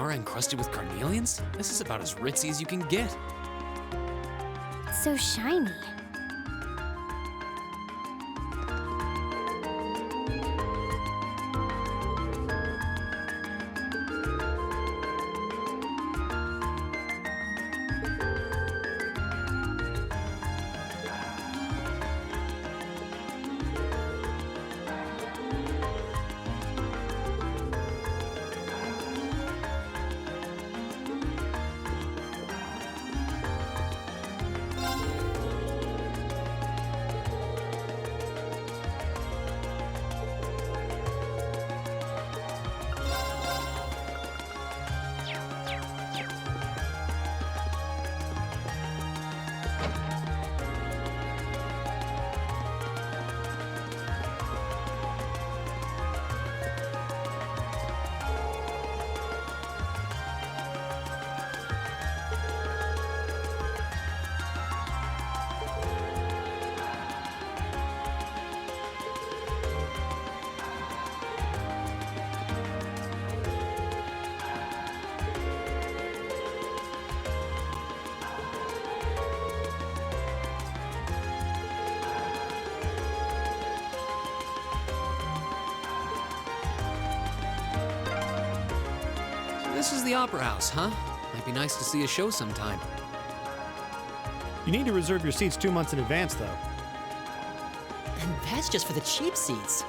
tiara encrusted with carnelians? This is about as ritzy as you can get. It's so shiny. This is the Opera House, huh? Might be nice to see a show sometime. You need to reserve your seats 2 months in advance, though. And that's just for the cheap seats.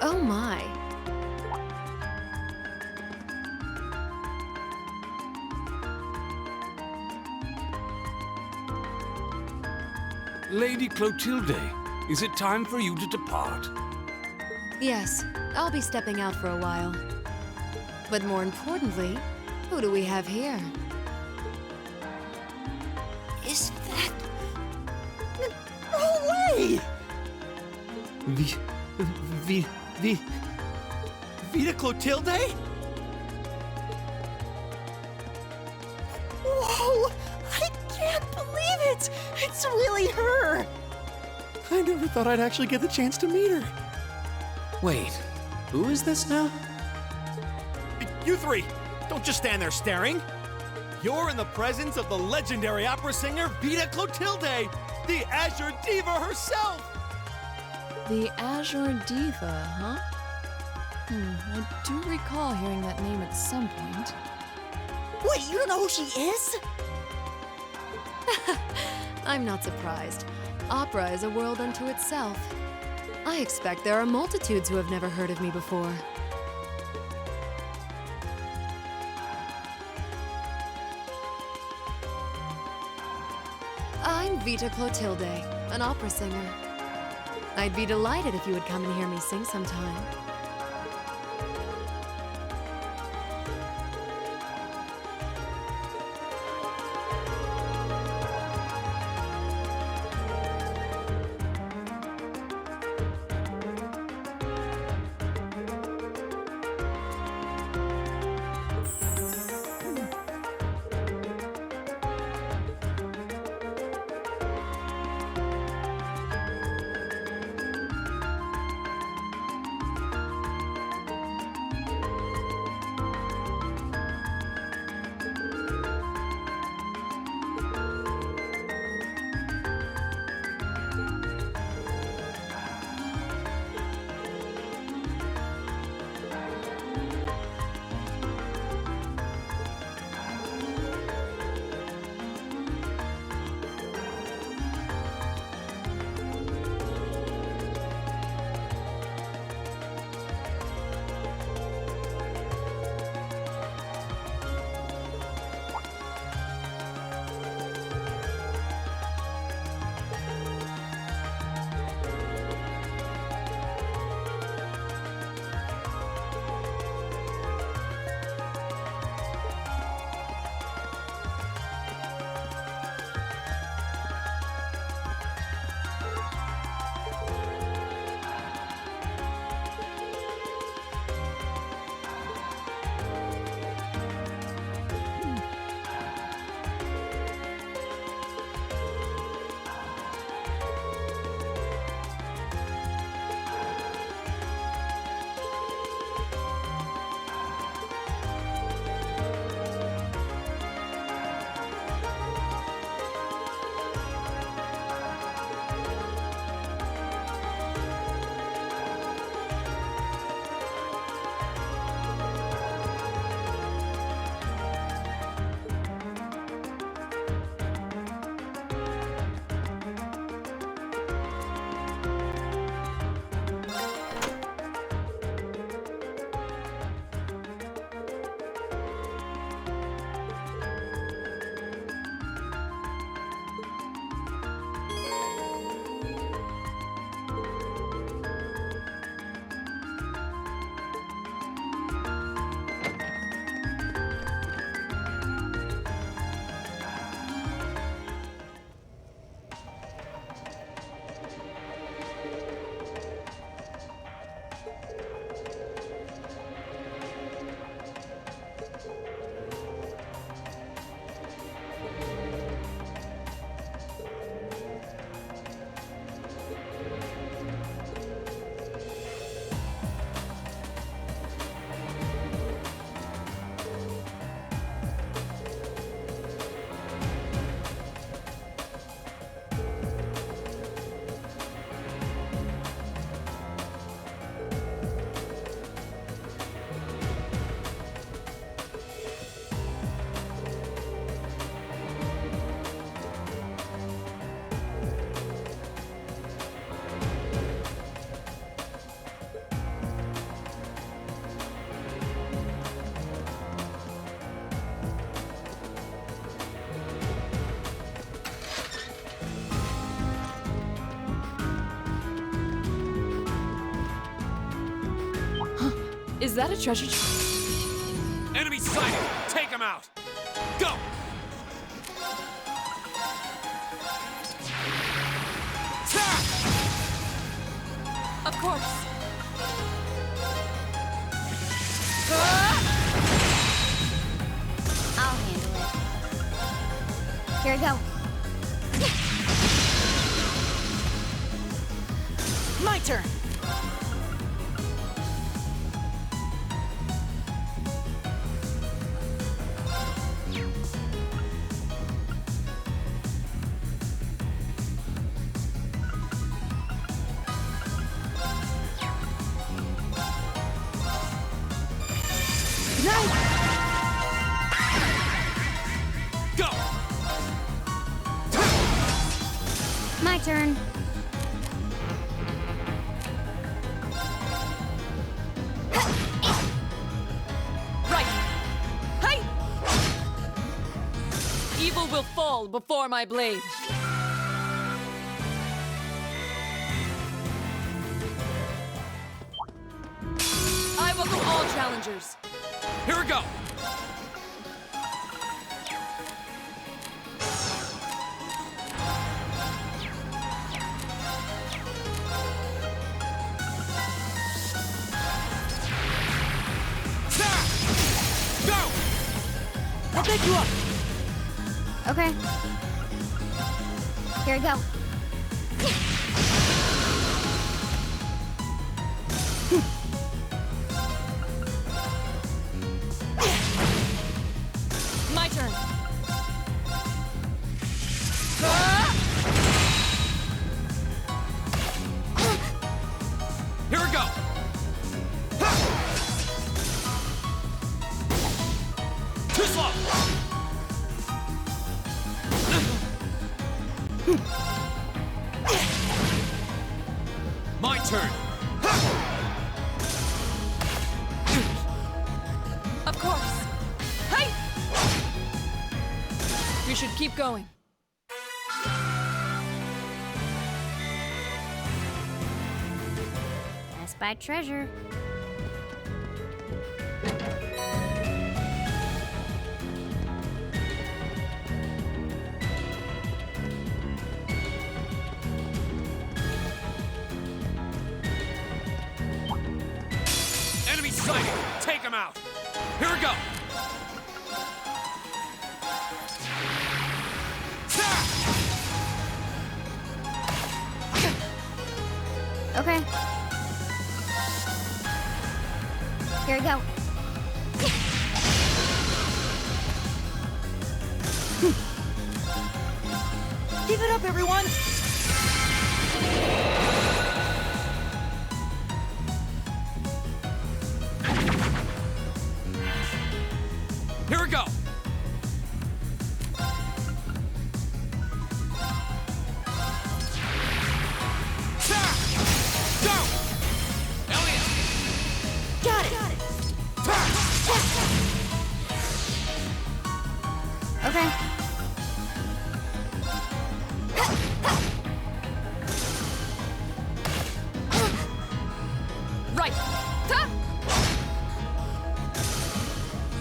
Oh my. Lady Clotilde, is it time for you to depart? Yes, I'll be stepping out for a while. But more importantly, who do we have here? Is that... No way! Vita Clotilde? Whoa! I can't believe it! It's really her! I never thought I'd actually get the chance to meet her. Wait, who is this now? You three, don't just stand there staring. You're in the presence of the legendary opera singer Vita Clotilde, the Azure Diva herself. The Azure Diva, huh? I do recall hearing that name at some point. Wait, you don't know who she is? I'm not surprised. Opera is a world unto itself. I expect there are multitudes who have never heard of me before. I'm Vita Clotilde, an opera singer. I'd be delighted if you would come and hear me sing sometime. Is that a treasure chest? Enemy sighted! Take him out! Go! Of course. I'll handle it. Here we go. My turn. Go! My turn. Right. Hey! Evil will fall before my blade. I welcome all challengers. Here we go! Go! I'll pick you up. Okay. Here we go. My turn. Here we go! Too slow! My turn! Of course. Hey! We should keep going. Best Buy treasure. Enemy sighted! Take him out! Here we go! Okay. Here we go. Keep it up, everyone. Here we go! Go! Elliot! Got it. Okay. Right. Ta!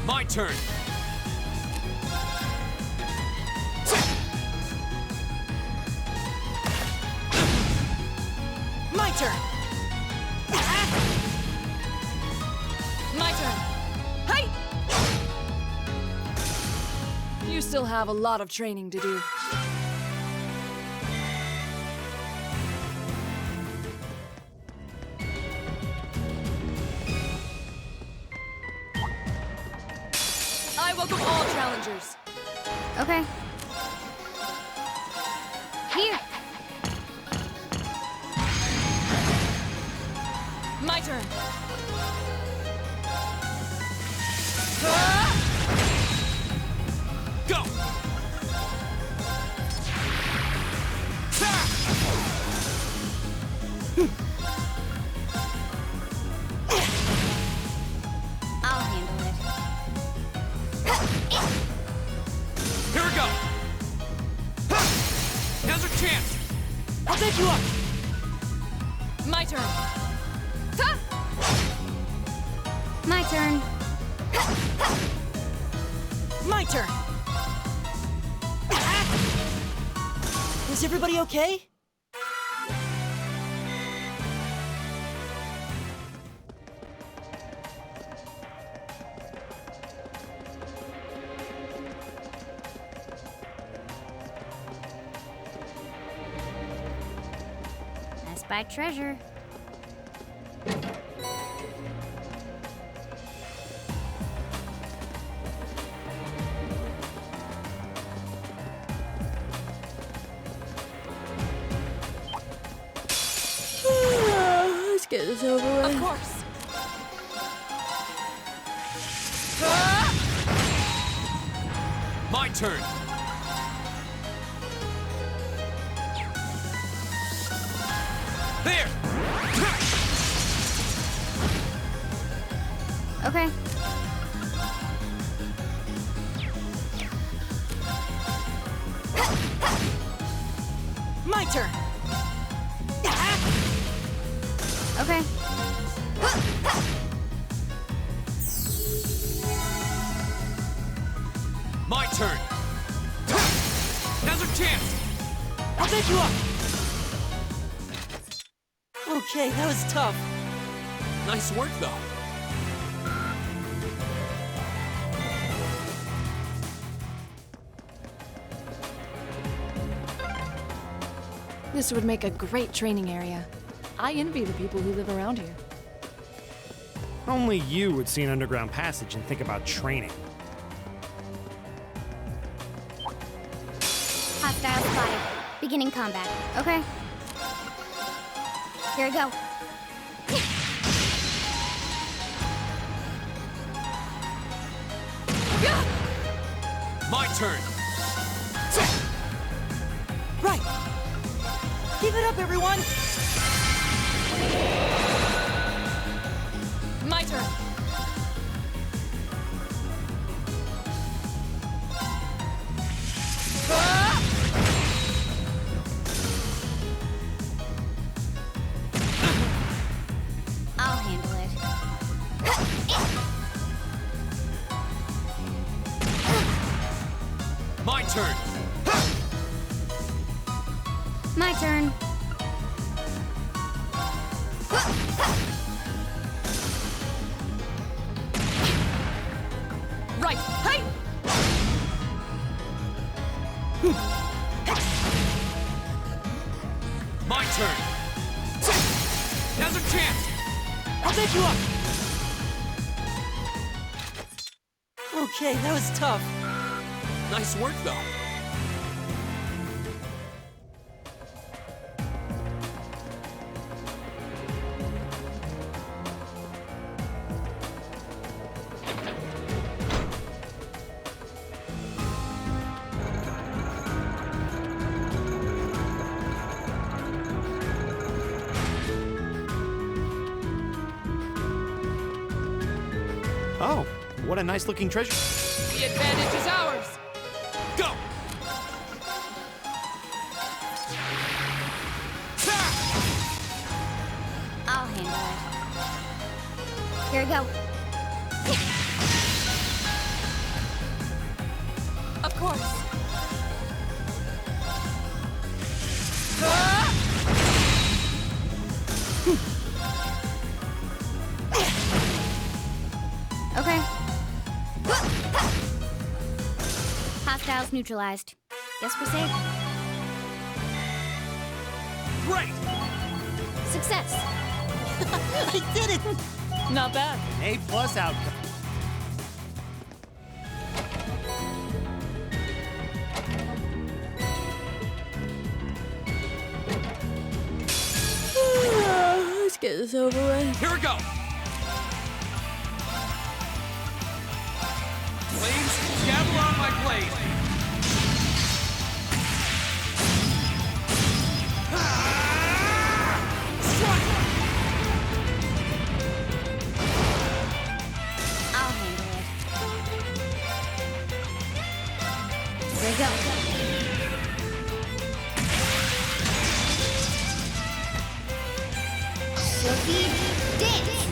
My turn! My turn. My turn. Hey! You still have a lot of training to do. I welcome all challengers. Okay. Here. My turn. Go! I'll handle it. Here we go! Now's our chance! I'll pick you up. My turn. Ta! My turn. My turn. Is everybody okay? I spy treasure. Let's get this over with. Of course. My turn. There! Okay. My turn. Okay. My turn. Now's our chance. I'll pick you up. Okay, that was tough. Nice work, though. This would make a great training area. I envy the people who live around here. Only you would see an underground passage and think about training. Hostile spotted. Beginning combat. Okay. Here we go. My turn. Right. Give it up, everyone. My turn. I'll handle it. My turn. My turn. Right. Hey! My turn. Now's our chance. I'll pick you up. Okay, that was tough. Nice work, though. Oh, what a nice looking treasure. The advantage is ours. Go! I'll handle it. Here we go. Of course. Okay. Hostiles neutralized. Guess we're safe. Great! Success. I did it. Not bad. A+ outcome. Let's get this over with. Here we go! Flames, gather on my blade! Strike! I'll handle it. Here we go. Sophie, dance!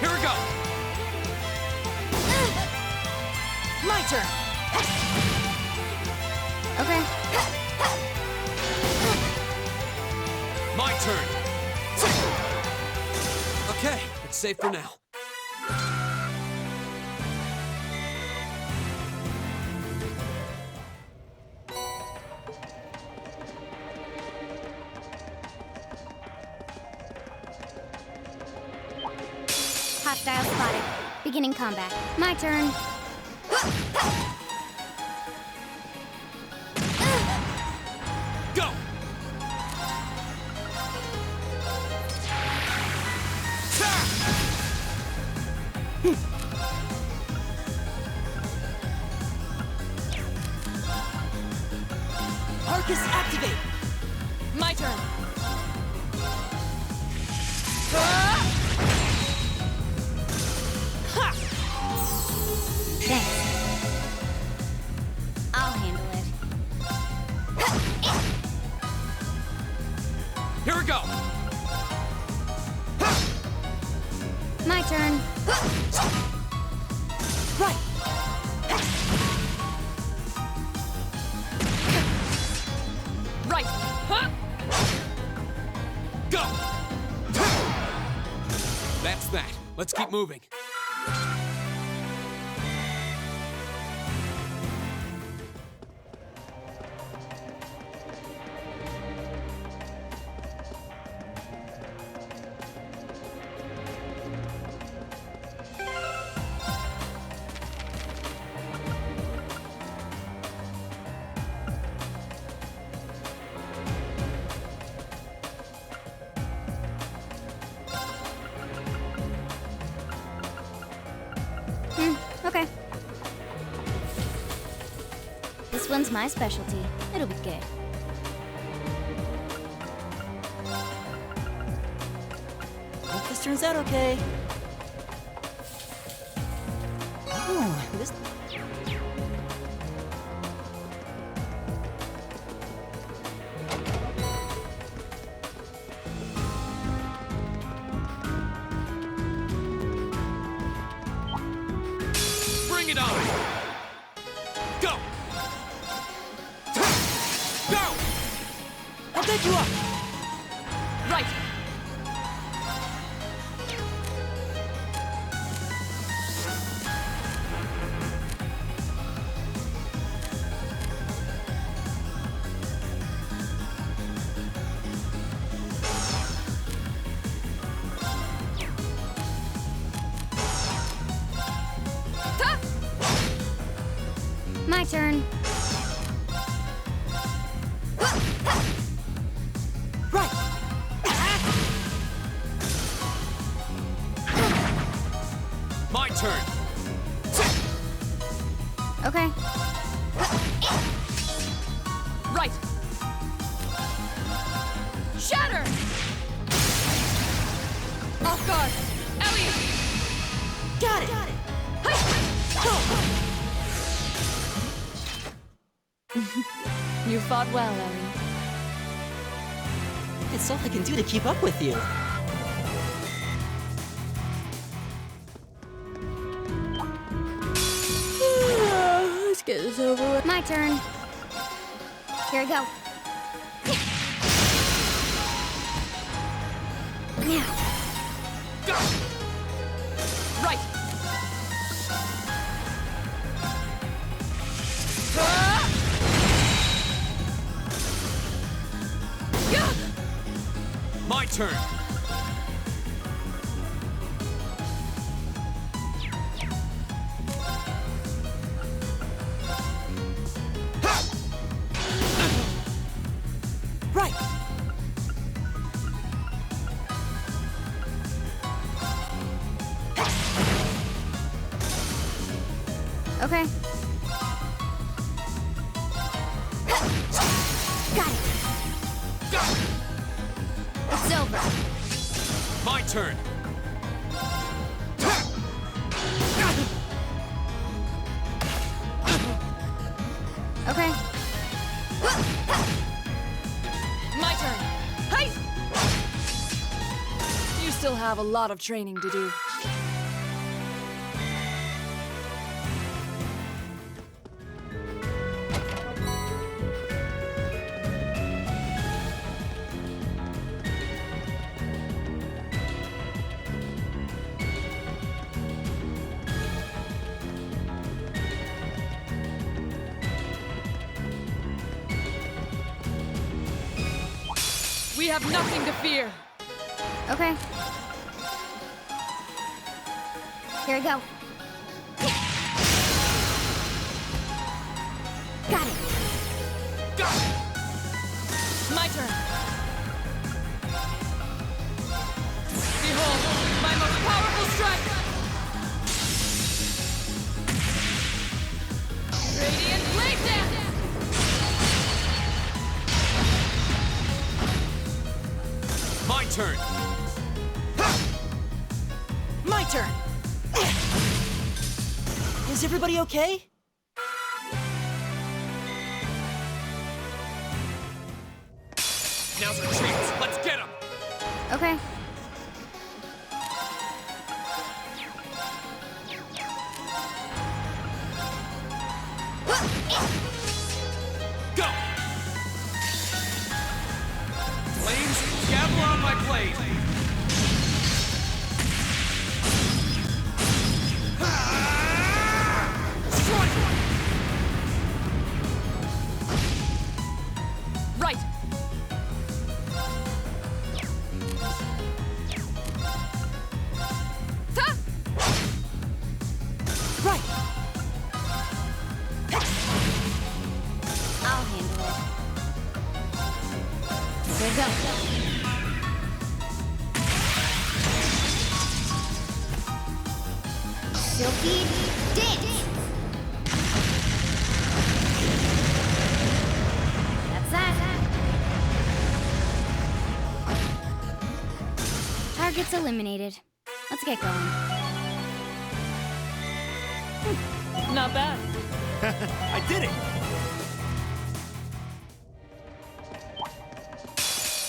Here we go. My turn. Okay. My turn. Okay, it's safe for now. Hostile spotted. Beginning combat. My turn. Go! Arcus, activate. My turn. Thanks. I'll handle it. Here we go. My turn. Right. Right. Huh? Go! That's that. Let's keep moving. Okay. This one's my specialty. It'll be good. Hope this turns out okay. Oh, this. Bring it on! Go! Go! I'll take you up. Right. My turn. Right. My turn. Okay. Right. Shatter! Off guard. Ellie! Got it. You fought well, Ellie. It's all I can do to keep up with you. Let's get this over with. My turn. Here we go. Now. Go! Right. My turn. Right. Okay. Got it. Go! It's over. My turn. Okay. My turn. Hey! You still have a lot of training to do. We have nothing to fear. Okay. Here we go. Got it. My turn. Behold, my most powerful strike! Radiant Blade Dance! My turn. My turn. Is everybody okay? Now's our chance. Let's get him. Okay. Go. Flames, gavel on my blade. Strike. Right! Ha! Right. I'll handle it. Here we go. Silky dance. That's that. Target's eliminated. Let's get going. Not bad. I did it!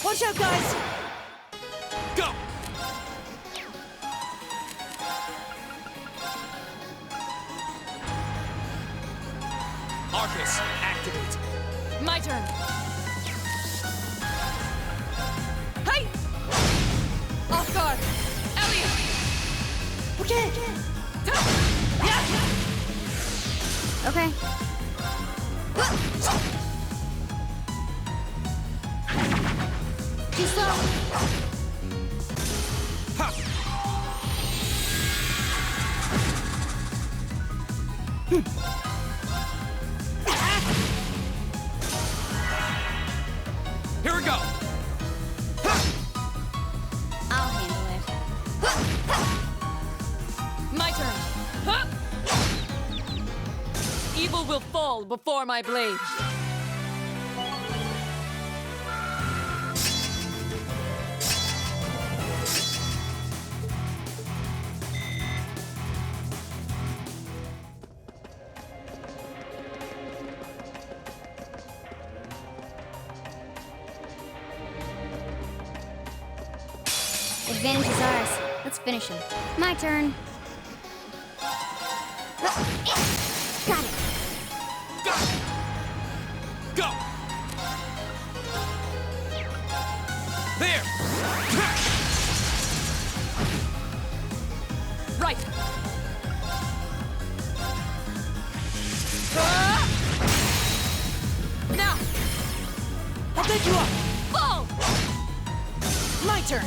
Watch out, guys! Go. Arcus, activate. My turn. Hey! Off guard. Elliot! Okay. Yeah! Okay. Too slow. Ha. Here we go. I'll handle it. My turn. Huh! Evil will fall before my blade. Advantage is ours. Let's finish him. My turn. Got it. Go. Go. There. Right. Now, I'll pick you up. fall! My turn.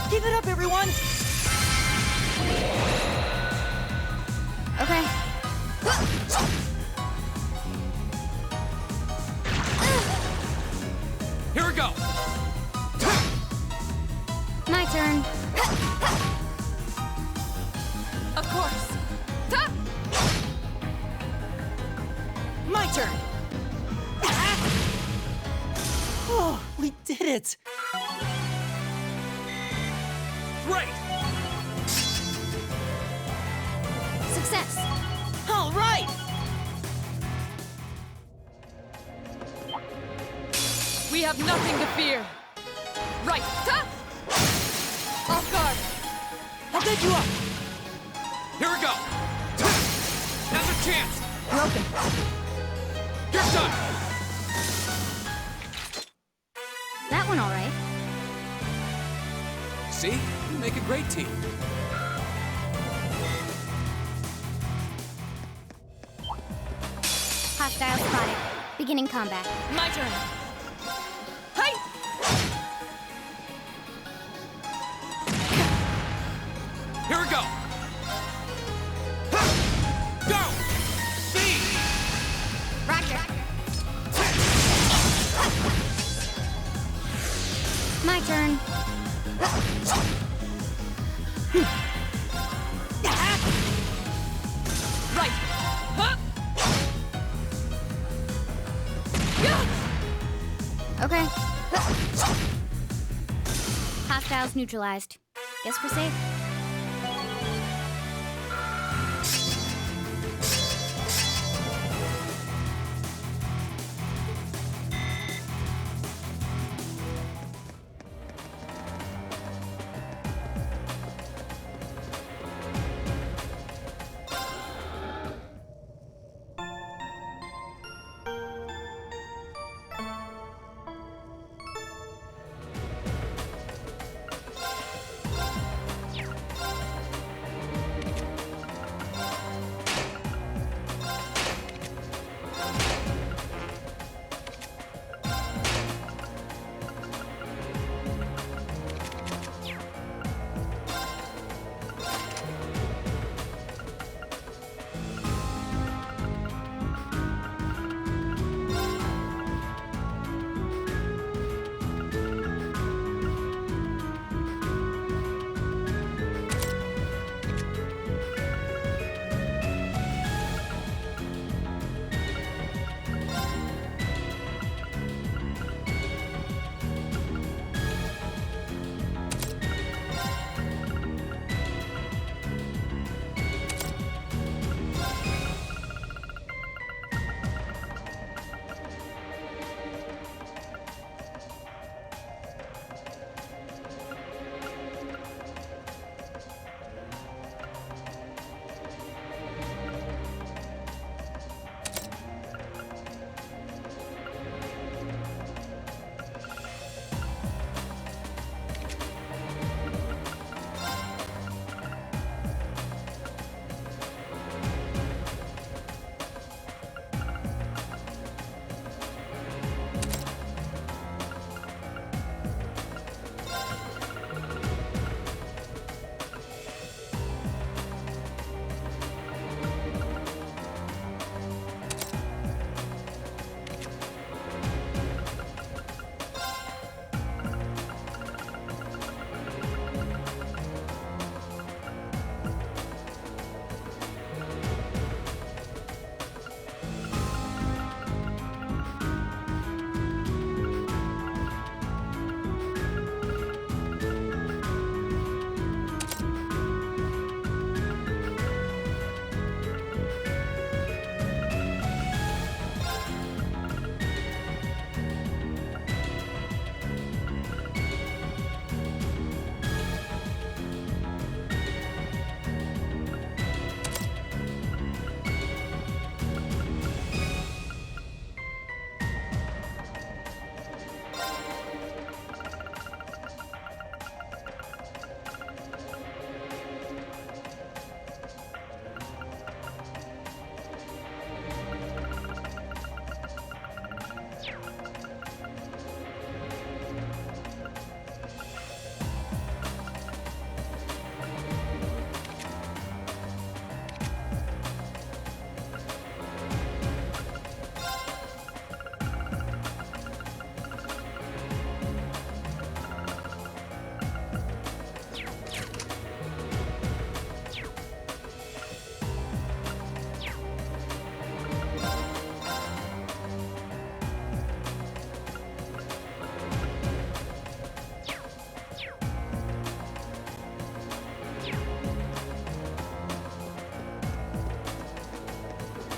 Keep it up, everyone. Okay. Here we go. My turn. Of course. Ta! My turn. Oh, we did it. Great. Success. All right. We We have nothing to fear. Right. Ta! Off guard. How good you are! Here we go! Now's a chance! Broken. You're done! That one all right. See? You make a great team. Hostile spotted. Beginning combat. My turn. Hi! Here we go! Go! See! Roger. My turn. Right. Huh? Yeah! Okay. Hostiles neutralized. Guess we're safe.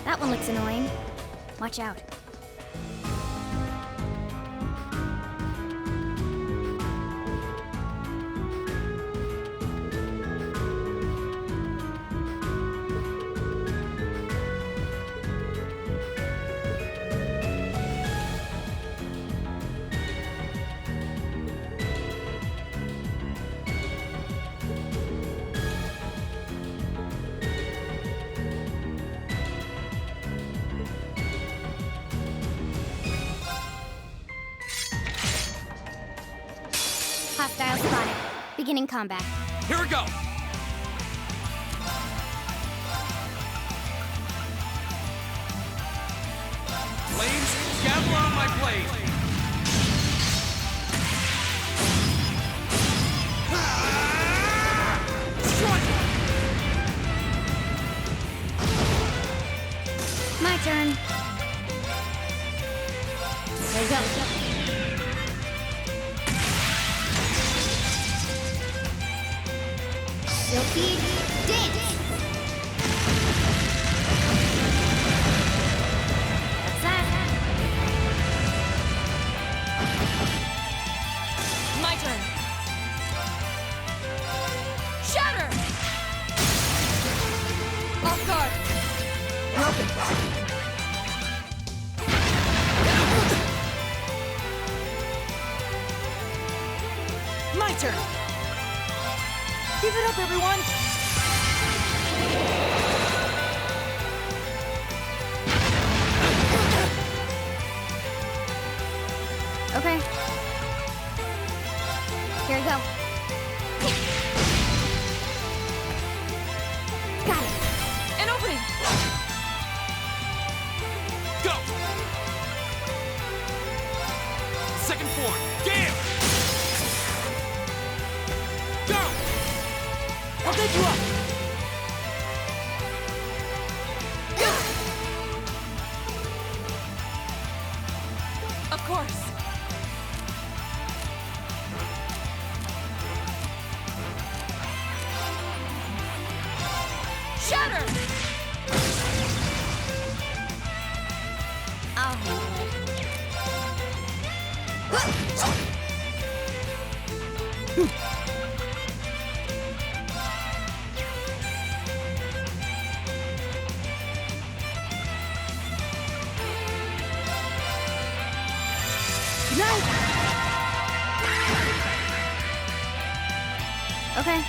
That one looks annoying. Watch out. Hostile spotted. Beginning combat. Here we go! Flames, gather on my blade! Strike! My turn. There you go. Silky dance. That's that. My turn. Shatter! Off guard. My turn. Give it up, everyone. Okay. Here we go. Got it. An opening! Go! Second form, Gale! Go! I'll get you up. Of course. Shatter! I'll handle it. Okay.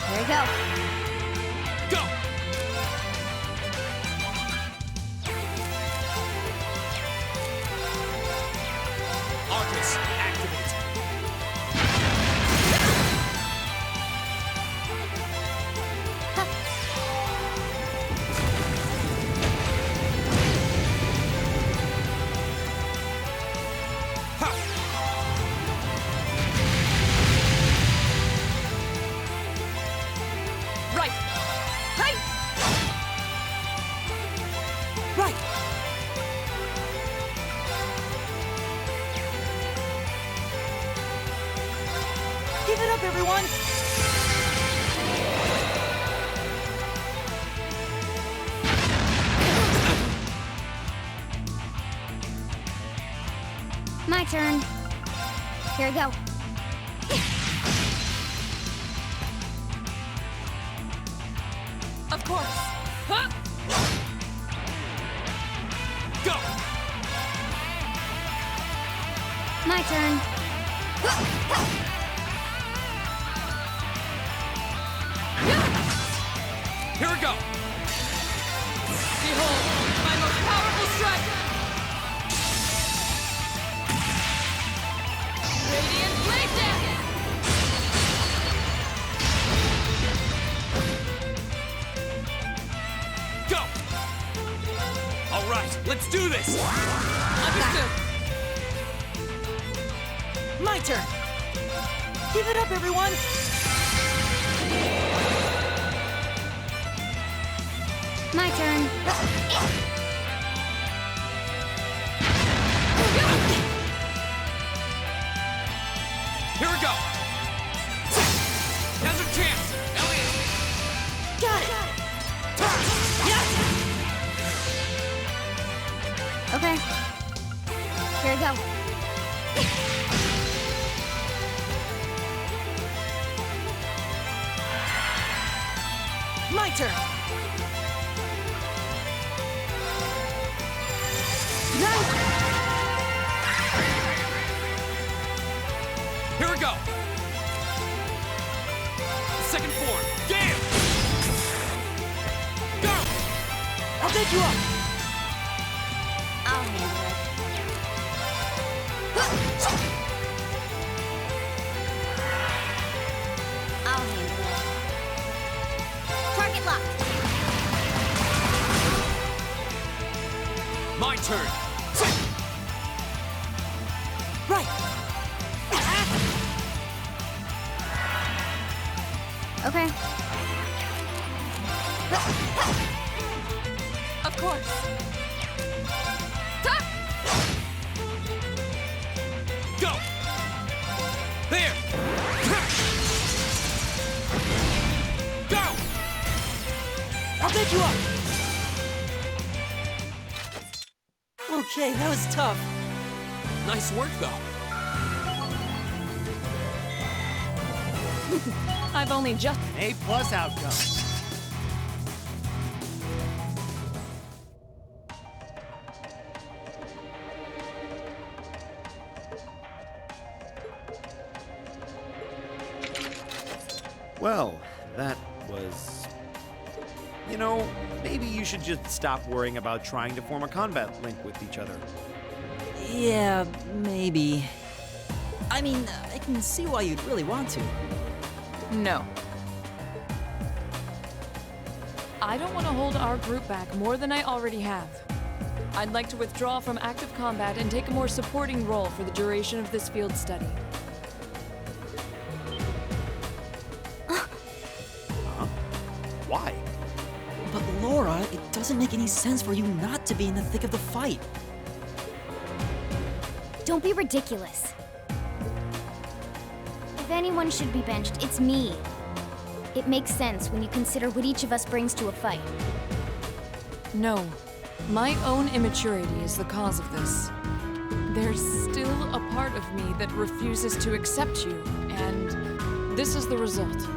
There you go. Go! Arcus, activate! Ha! Right! Right! Right. Give it up, everyone. My turn. Here we go. Of course. Huh? Go! My turn. Here we go! Behold, my most powerful strike! Radiant Blade Dance! Go! All right, let's do this! Understood. My turn. Give it up, everyone. My turn. Here we go! Now's our chance! Elliot! Got it. Okay. Here we go. My turn. Here we go! Second form, Gale! Go! I'll get you up. I'll handle it. I'll handle it. Target locked. My turn. Right. Okay. Of course. Go! There! Go! I'll pick you up. Okay, that was tough. Nice work, though. I've only just. A+ outcome. Well, that was... You know, maybe you should just stop worrying about trying to form a combat link with each other. Yeah, maybe. I mean, I can see why you'd really want to. No. I don't want to hold our group back more than I already have. I'd like to withdraw from active combat and take a more supporting role for the duration of this field study. Why? But Laura, it doesn't make any sense for you not to be in the thick of the fight. Don't be ridiculous. If anyone should be benched, it's me. It makes sense when you consider what each of us brings to a fight. No. My own immaturity is the cause of this. There's still a part of me that refuses to accept you, and this is the result.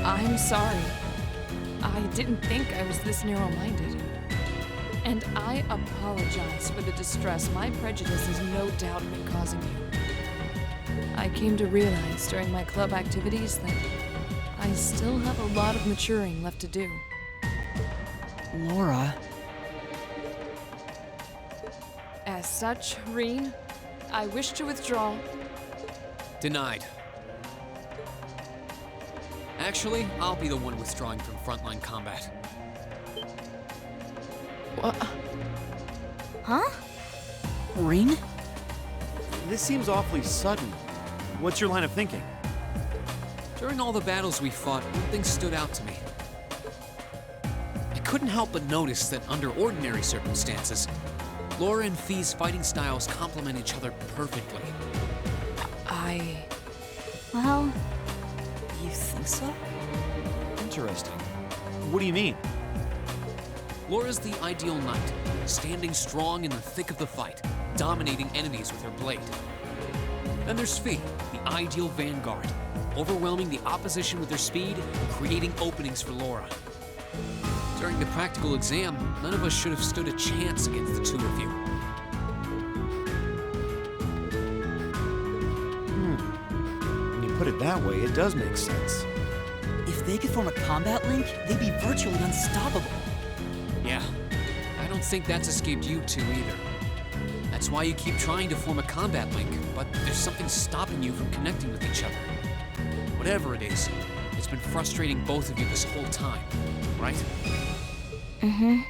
I'm sorry. I didn't think I was this narrow-minded. And I apologize for the distress my prejudice has no doubt been causing you. I came to realize during my club activities that I still have a lot of maturing left to do. Laura... As such, Reen, I wish to withdraw. Denied. Actually, I'll be the one withdrawing from frontline combat. What? Huh? Reen? This seems awfully sudden. What's your line of thinking? During all the battles we fought, one thing stood out to me. I couldn't help but notice that under ordinary circumstances, Laura and Fee's fighting styles complement each other perfectly. Well, You think so? Interesting. What do you mean? Laura's the ideal knight, standing strong in the thick of the fight, dominating enemies with her blade. Then there's Fee, the ideal vanguard, overwhelming the opposition with her speed and creating openings for Laura. During the practical exam, none of us should have stood a chance against the two of you. When you put it that way, it does make sense. If they could form a combat link, they'd be virtually unstoppable. Yeah, I don't think that's escaped you two either. That's why you keep trying to form a combat link, but there's something stopping you from connecting with each other. Whatever it is, it's been frustrating both of you this whole time, right? mm-hmm.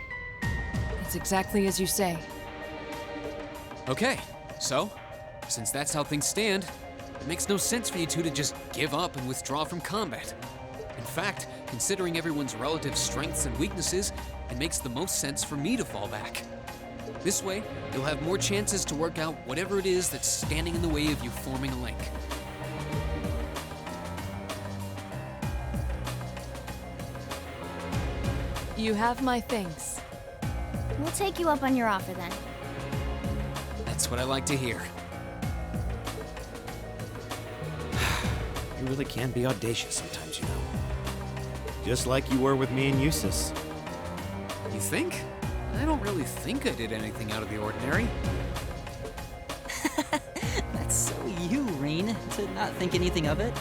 It's exactly as you say. Okay, so, since that's how things stand, it makes no sense for you two to just give up and withdraw from combat. In fact, considering everyone's relative strengths and weaknesses, it makes the most sense for me to fall back. This way, you'll have more chances to work out whatever it is that's standing in the way of you forming a link. You have my thanks. We'll take you up on your offer then. That's what I like to hear. You really can be audacious sometimes, you know. Just like you were with me and Eustace. You think? I don't really think I did anything out of the ordinary. That's so you, Reen, to not think anything of it.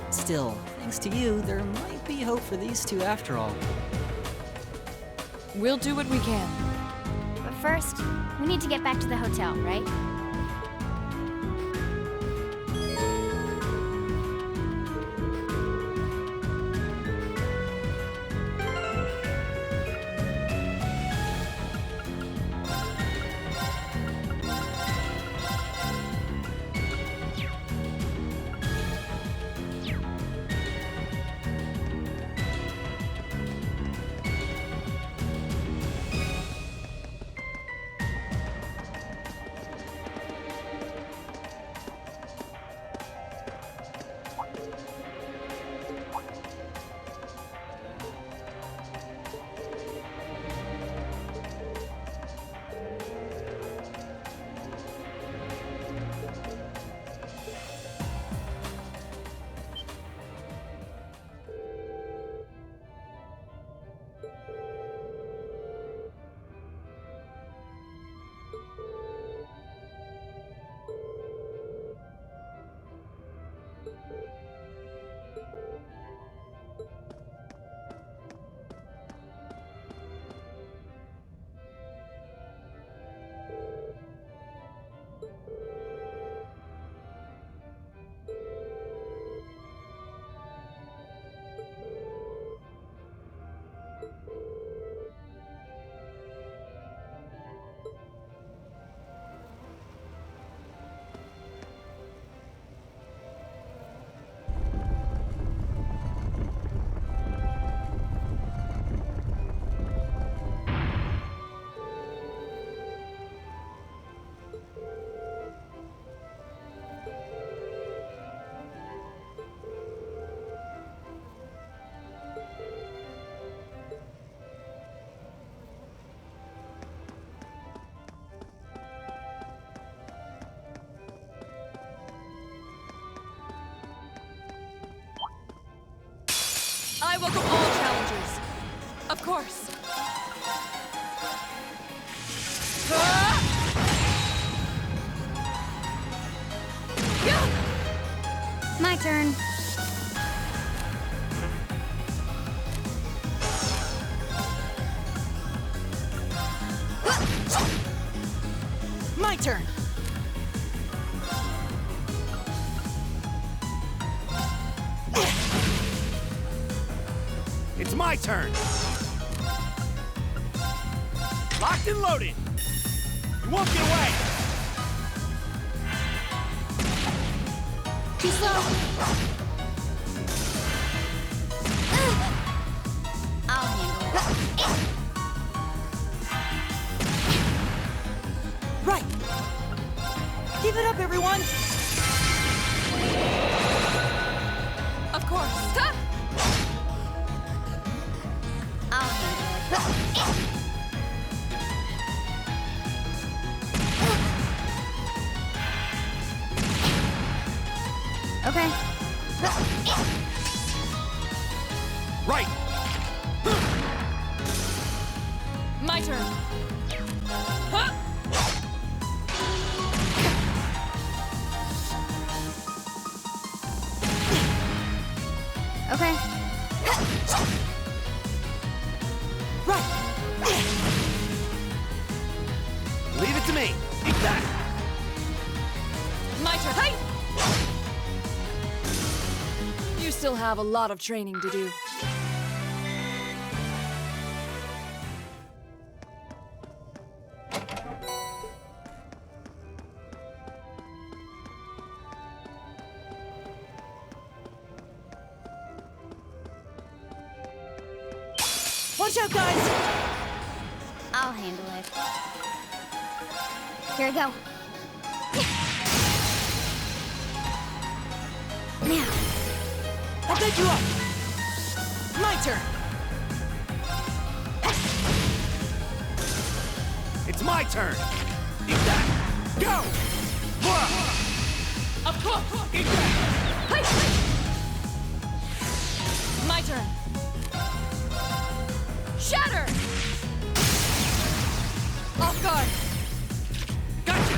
Still, thanks to you, there might be hope for these two after all. We'll do what we can. But first, we need to get back to the hotel, right? I welcome all challengers. Of course. My turn. My turn. It's my turn. Locked and loaded. You won't get away. Too slow. I'll handle it. Right. Give it up, everyone. Of course. Stop! I'll handle it. Okay. Right. My turn. Huh? Okay. Right. Leave it to me. Eat that. My turn. Hey! You still have a lot of training to do. Watch out, guys. I'll handle it. Here we go. Now. I'll pick you up. My turn. It's my turn. Eat that. Go. Of course! Eat that. Hey! My turn. Shatter! Off guard. Gotcha.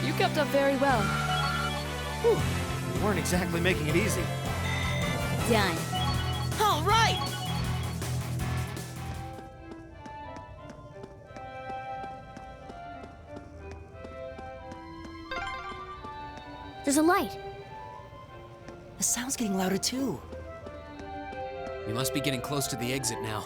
You kept up very well. Whew. You weren't exactly making it easy. Done. All right! There's a light. The sound's getting louder too. We must be getting close to the exit now.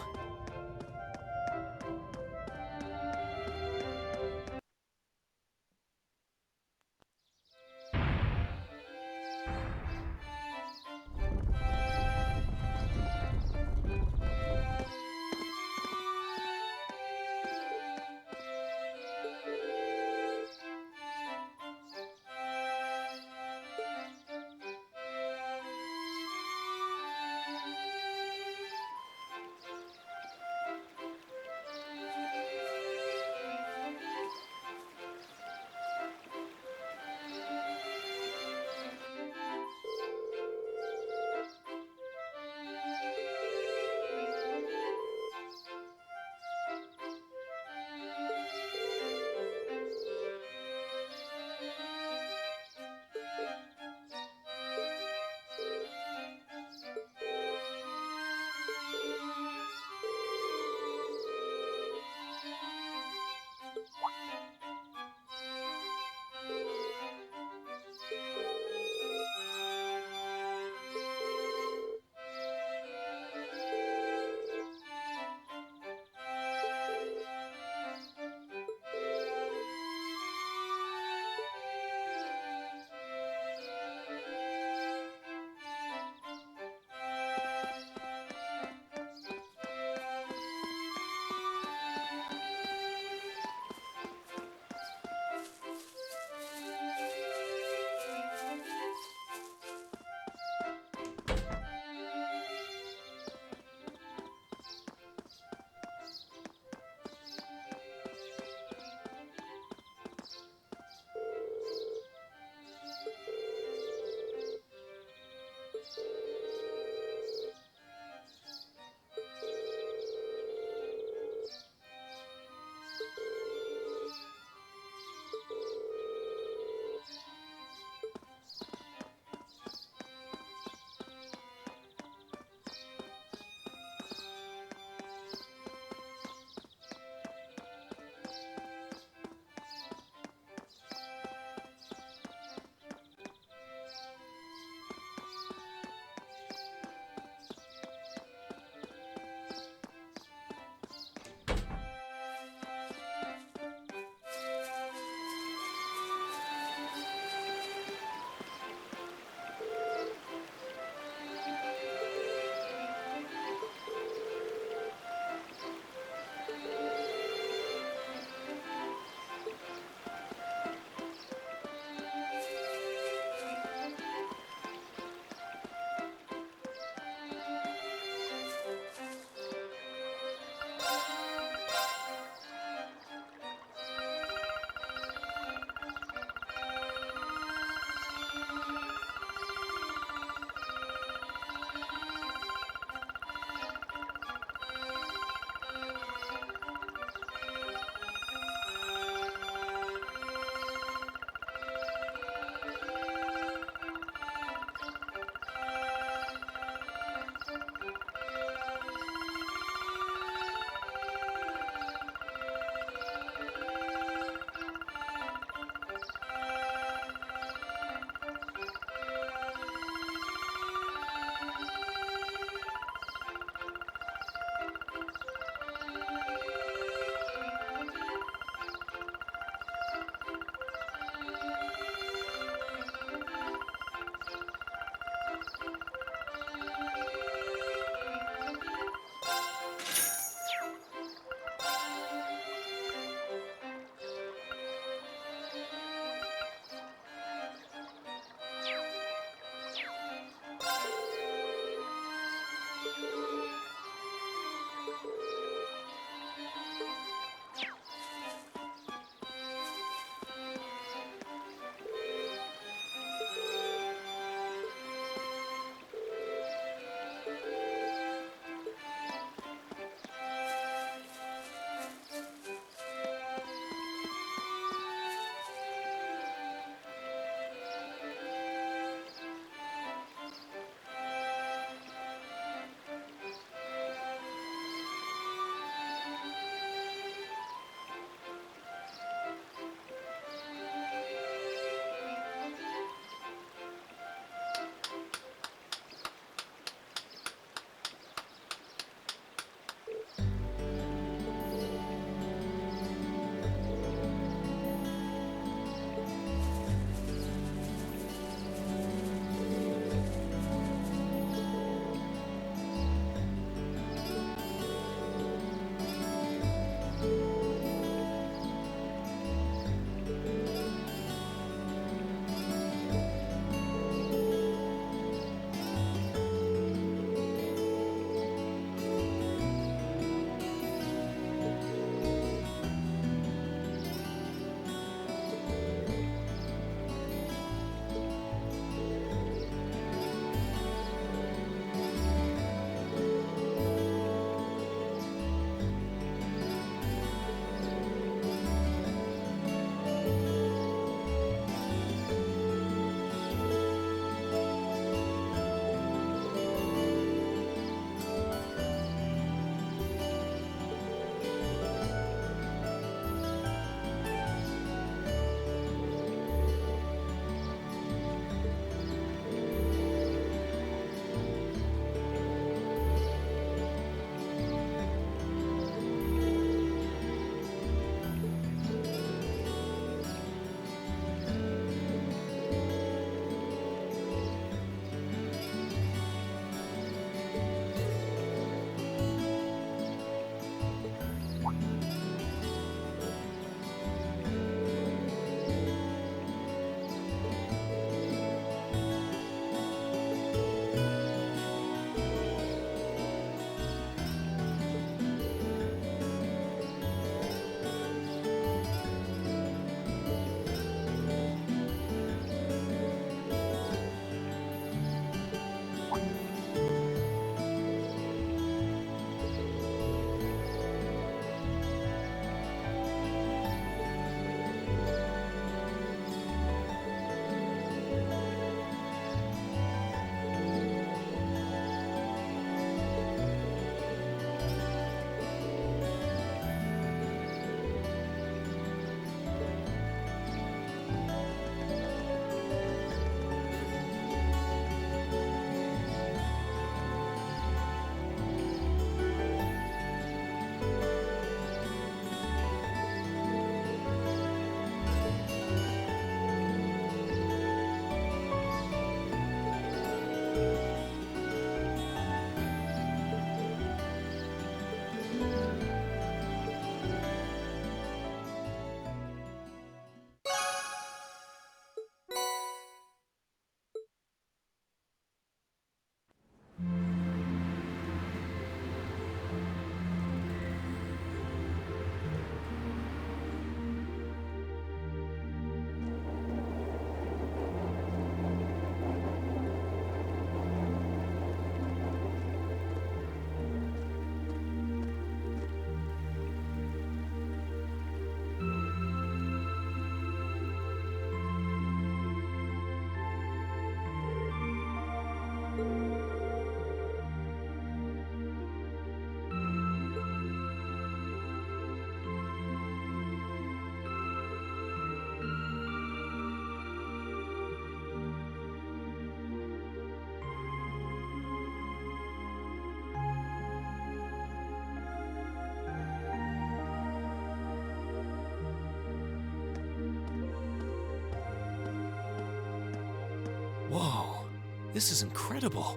This is incredible.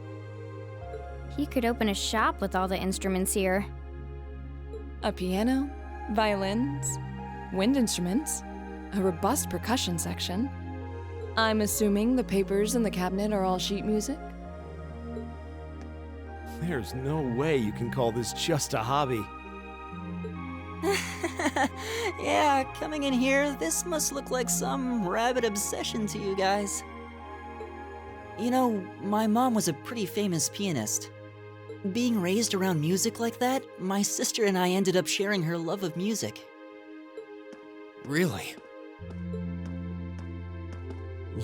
He could open a shop with all the instruments here. A piano, violins, wind instruments, a robust percussion section. I'm assuming the papers in the cabinet are all sheet music? There's no way you can call this just a hobby. Yeah, coming in here, this must look like some rabid obsession to you guys. You know, my mom was a pretty famous pianist. Being raised around music like that, my sister and I ended up sharing her love of music. Really?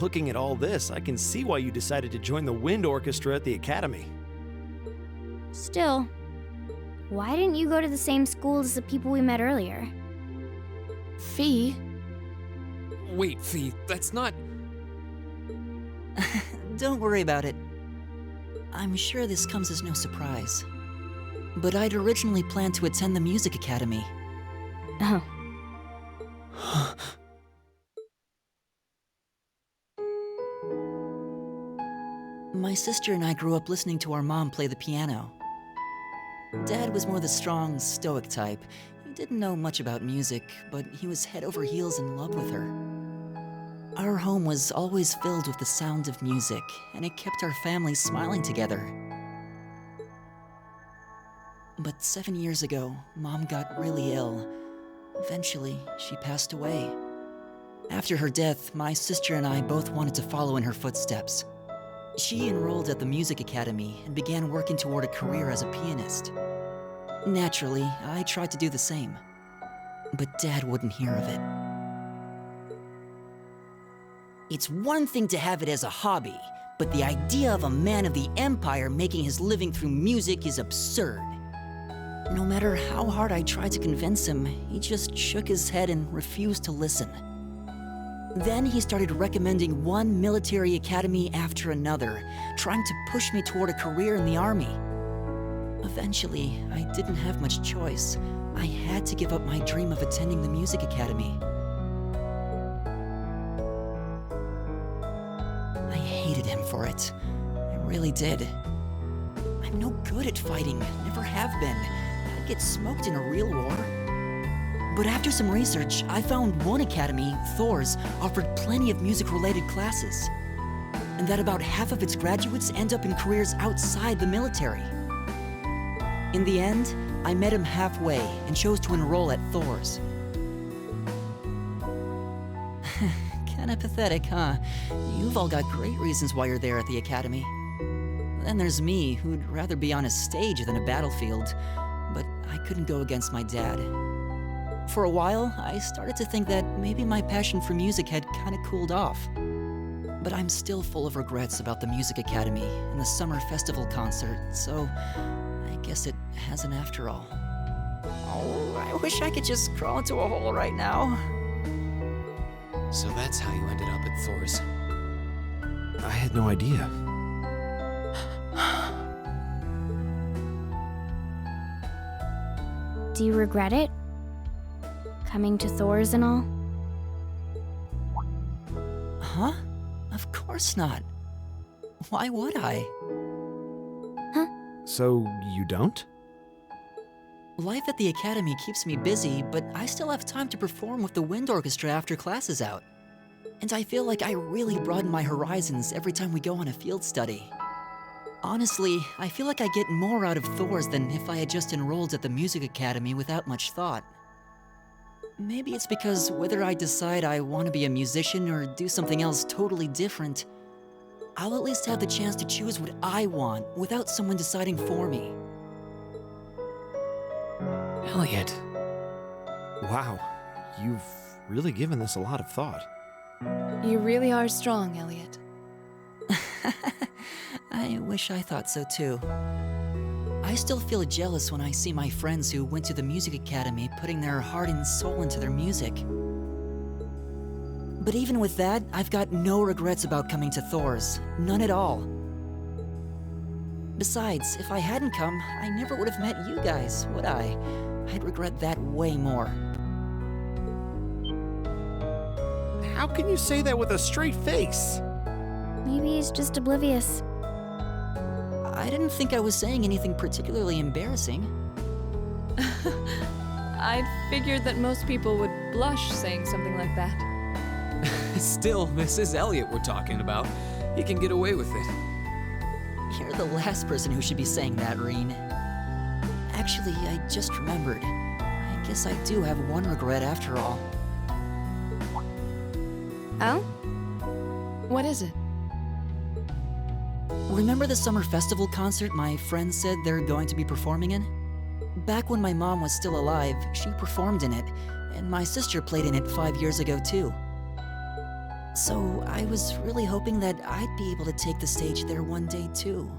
Looking at all this, I can see why you decided to join the wind orchestra at the academy. Still, why didn't you go to the same school as the people we met earlier? Fee? Wait, Fee, that's not. Don't worry about it. I'm sure this comes as no surprise. But I'd originally planned to attend the music academy. Oh. My sister and I grew up listening to our mom play the piano. Dad was more the strong, stoic type. He didn't know much about music, but he was head over heels in love with her. Our home was always filled with the sound of music, and it kept our family smiling together. But 7 years ago, Mom got really ill. Eventually, she passed away. After her death, my sister and I both wanted to follow in her footsteps. She enrolled at the music academy and began working toward a career as a pianist. Naturally, I tried to do the same. But Dad wouldn't hear of it. It's one thing to have it as a hobby, but the idea of a man of the Empire making his living through music is absurd. No matter how hard I tried to convince him, he just shook his head and refused to listen. Then he started recommending one military academy after another, trying to push me toward a career in the army. Eventually, I didn't have much choice. I had to give up my dream of attending the music academy. I hated him for it. I really did. I'm no good at fighting, never have been. I'd get smoked in a real war. But after some research, I found one academy, Thor's, offered plenty of music-related classes. And that about half of its graduates end up in careers outside the military. In the end, I met him halfway and chose to enroll at Thor's. Kinda pathetic, huh? You've all got great reasons why you're there at the academy. Then there's me, who'd rather be on a stage than a battlefield, but I couldn't go against my dad. For a while, I started to think that maybe my passion for music had kinda cooled off. But I'm still full of regrets about the music academy and the summer festival concert, so I guess it hasn't after all. Oh, I wish I could just crawl into a hole right now. So that's how you ended up at Thor's. I had no idea. Do you regret it? Coming to Thor's and all? Huh? Of course not. Why would I? So, you don't? Life at the academy keeps me busy, but I still have time to perform with the wind orchestra after class is out. And I feel like I really broaden my horizons every time we go on a field study. Honestly, I feel like I get more out of Thor's than if I had just enrolled at the music academy without much thought. Maybe it's because whether I decide I want to be a musician or do something else totally different, I'll at least have the chance to choose what I want without someone deciding for me. Elliot. Wow, you've really given this a lot of thought. You really are strong, Elliot. I wish I thought so too. I still feel jealous when I see my friends who went to the music academy putting their heart and soul into their music. But even with that, I've got no regrets about coming to Thor's. None at all. Besides, if I hadn't come, I never would have met you guys, would I? I'd regret that way more. How can you say that with a straight face? Maybe he's just oblivious. I didn't think I was saying anything particularly embarrassing. I'd figured that most people would blush saying something like that. Still, this is Elliot we're talking about. He can get away with it. You're the last person who should be saying that, Reen. Actually, I just remembered. I guess I do have one regret after all. Oh? What is it? Remember the summer festival concert my friends said they're going to be performing in? Back when my mom was still alive, she performed in it, and my sister played in it 5 years ago too. So I was really hoping that I'd be able to take the stage there one day too.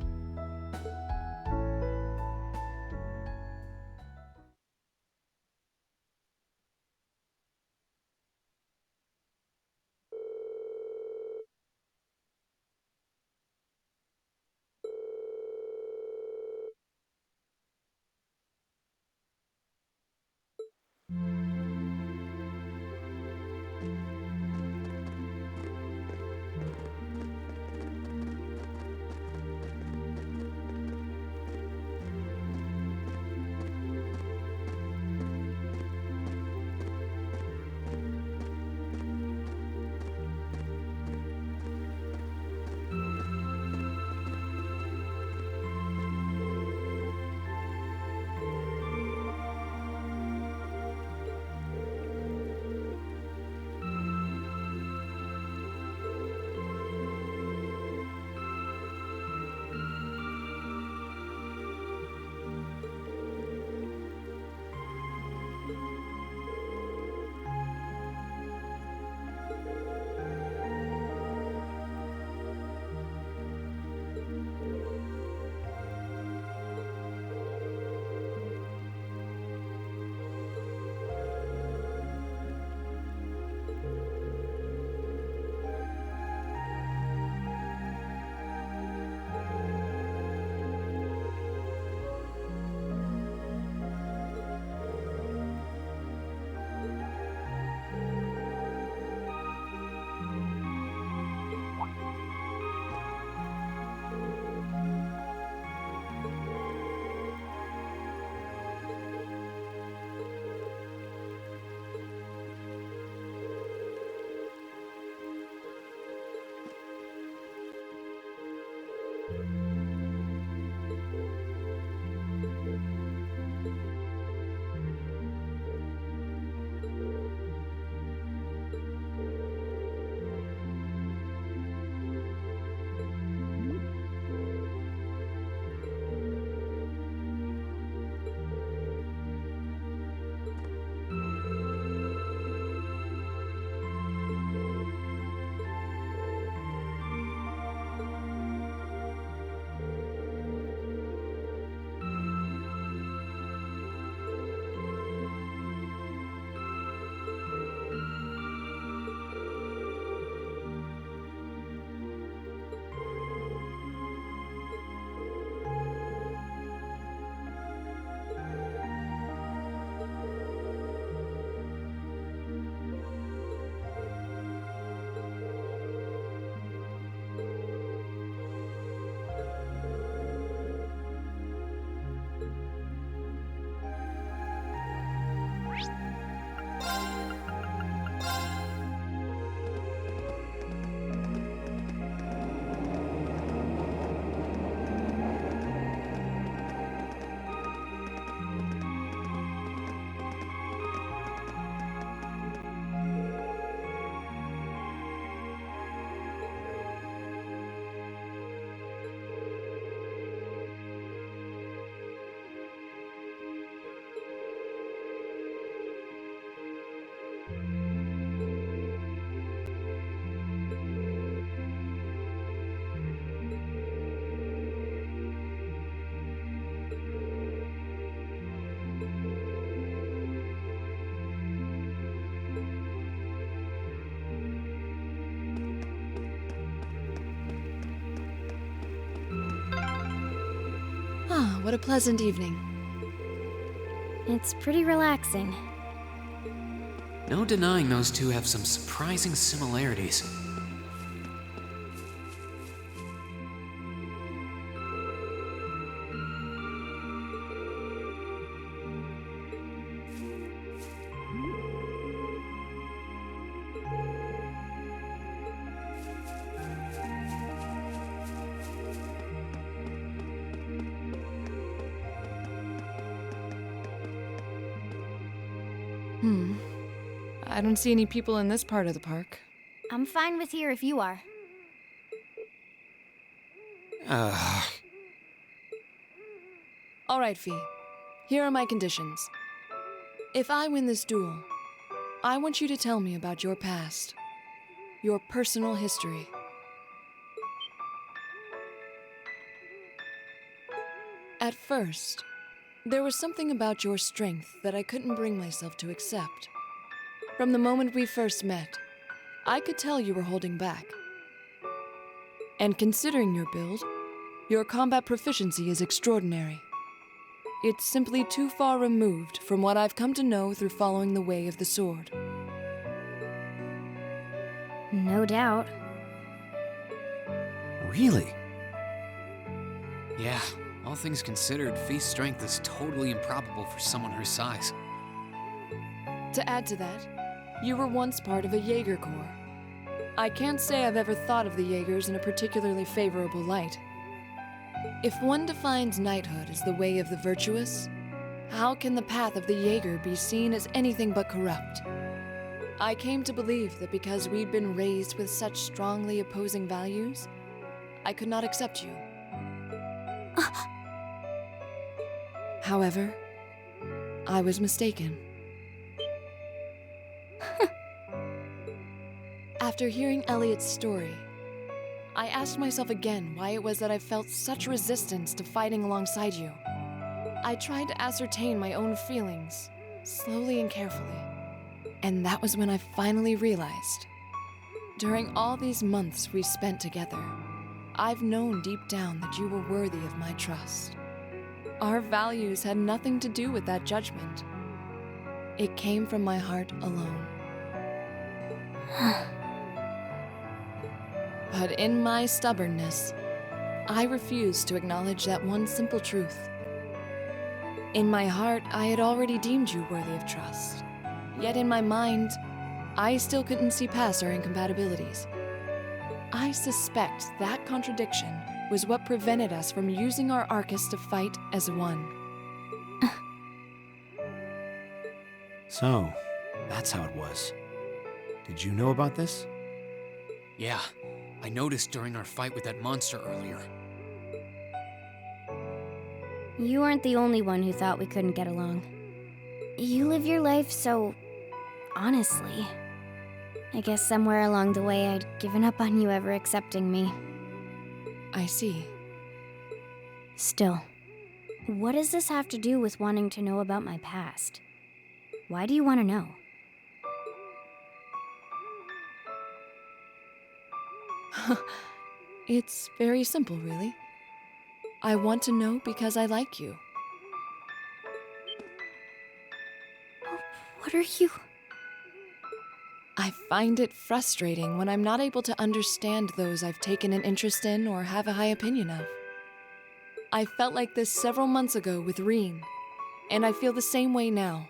Ah, what a pleasant evening. It's pretty relaxing. No denying those two have some surprising similarities. I don't see any people in this part of the park. I'm fine with here if you are. All right, Fee. Here are my conditions. If I win this duel, I want you to tell me about your past, your personal history. At first, there was something about your strength that I couldn't bring myself to accept. From the moment we first met, I could tell you were holding back. And considering your build, your combat proficiency is extraordinary. It's simply too far removed from what I've come to know through following the way of the sword. No doubt. Really? Yeah, all things considered, Fee's strength is totally improbable for someone her size. To add to that, you were once part of a Jaeger Corps. I can't say I've ever thought of the Jaegers in a particularly favorable light. If one defines knighthood as the way of the virtuous, how can the path of the Jaeger be seen as anything but corrupt? I came to believe that because we'd been raised with such strongly opposing values, I could not accept you. However, I was mistaken. After hearing Elliot's story, I asked myself again why it was that I felt such resistance to fighting alongside you. I tried to ascertain my own feelings, slowly and carefully. And that was when I finally realized. During all these months we spent together, I've known deep down that you were worthy of my trust. Our values had nothing to do with that judgment. It came from my heart alone. But in my stubbornness, I refused to acknowledge that one simple truth. In my heart, I had already deemed you worthy of trust. Yet in my mind, I still couldn't see past our incompatibilities. I suspect that contradiction was what prevented us from using our Arcus to fight as one. So, that's how it was. Did you know about this? Yeah, I noticed during our fight with that monster earlier. You weren't the only one who thought we couldn't get along. You live your life so honestly. I guess somewhere along the way I'd given up on you ever accepting me. I see. Still, what does this have to do with wanting to know about my past? Why do you want to know? It's very simple, really. I want to know because I like you. What are you? I find it frustrating when I'm not able to understand those I've taken an interest in or have a high opinion of. I felt like this several months ago with Reen, and I feel the same way now.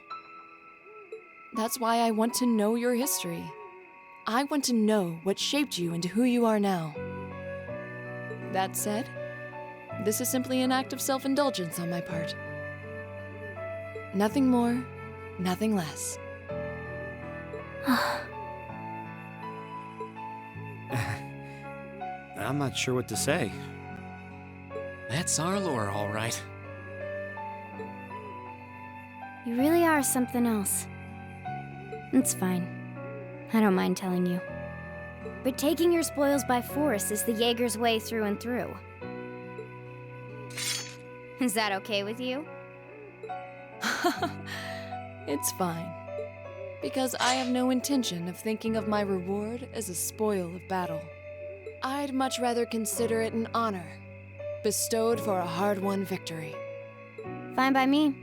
That's why I want to know your history. I want to know what shaped you into who you are now. That said, this is simply an act of self-indulgence on my part. Nothing more, nothing less. I'm not sure what to say. That's our lore, all right. You really are something else. It's fine. I don't mind telling you. But taking your spoils by force is the Jaeger's way through and through. Is that okay with you? It's fine. Because I have no intention of thinking of my reward as a spoil of battle. I'd much rather consider it an honor, bestowed for a hard-won victory. Fine by me.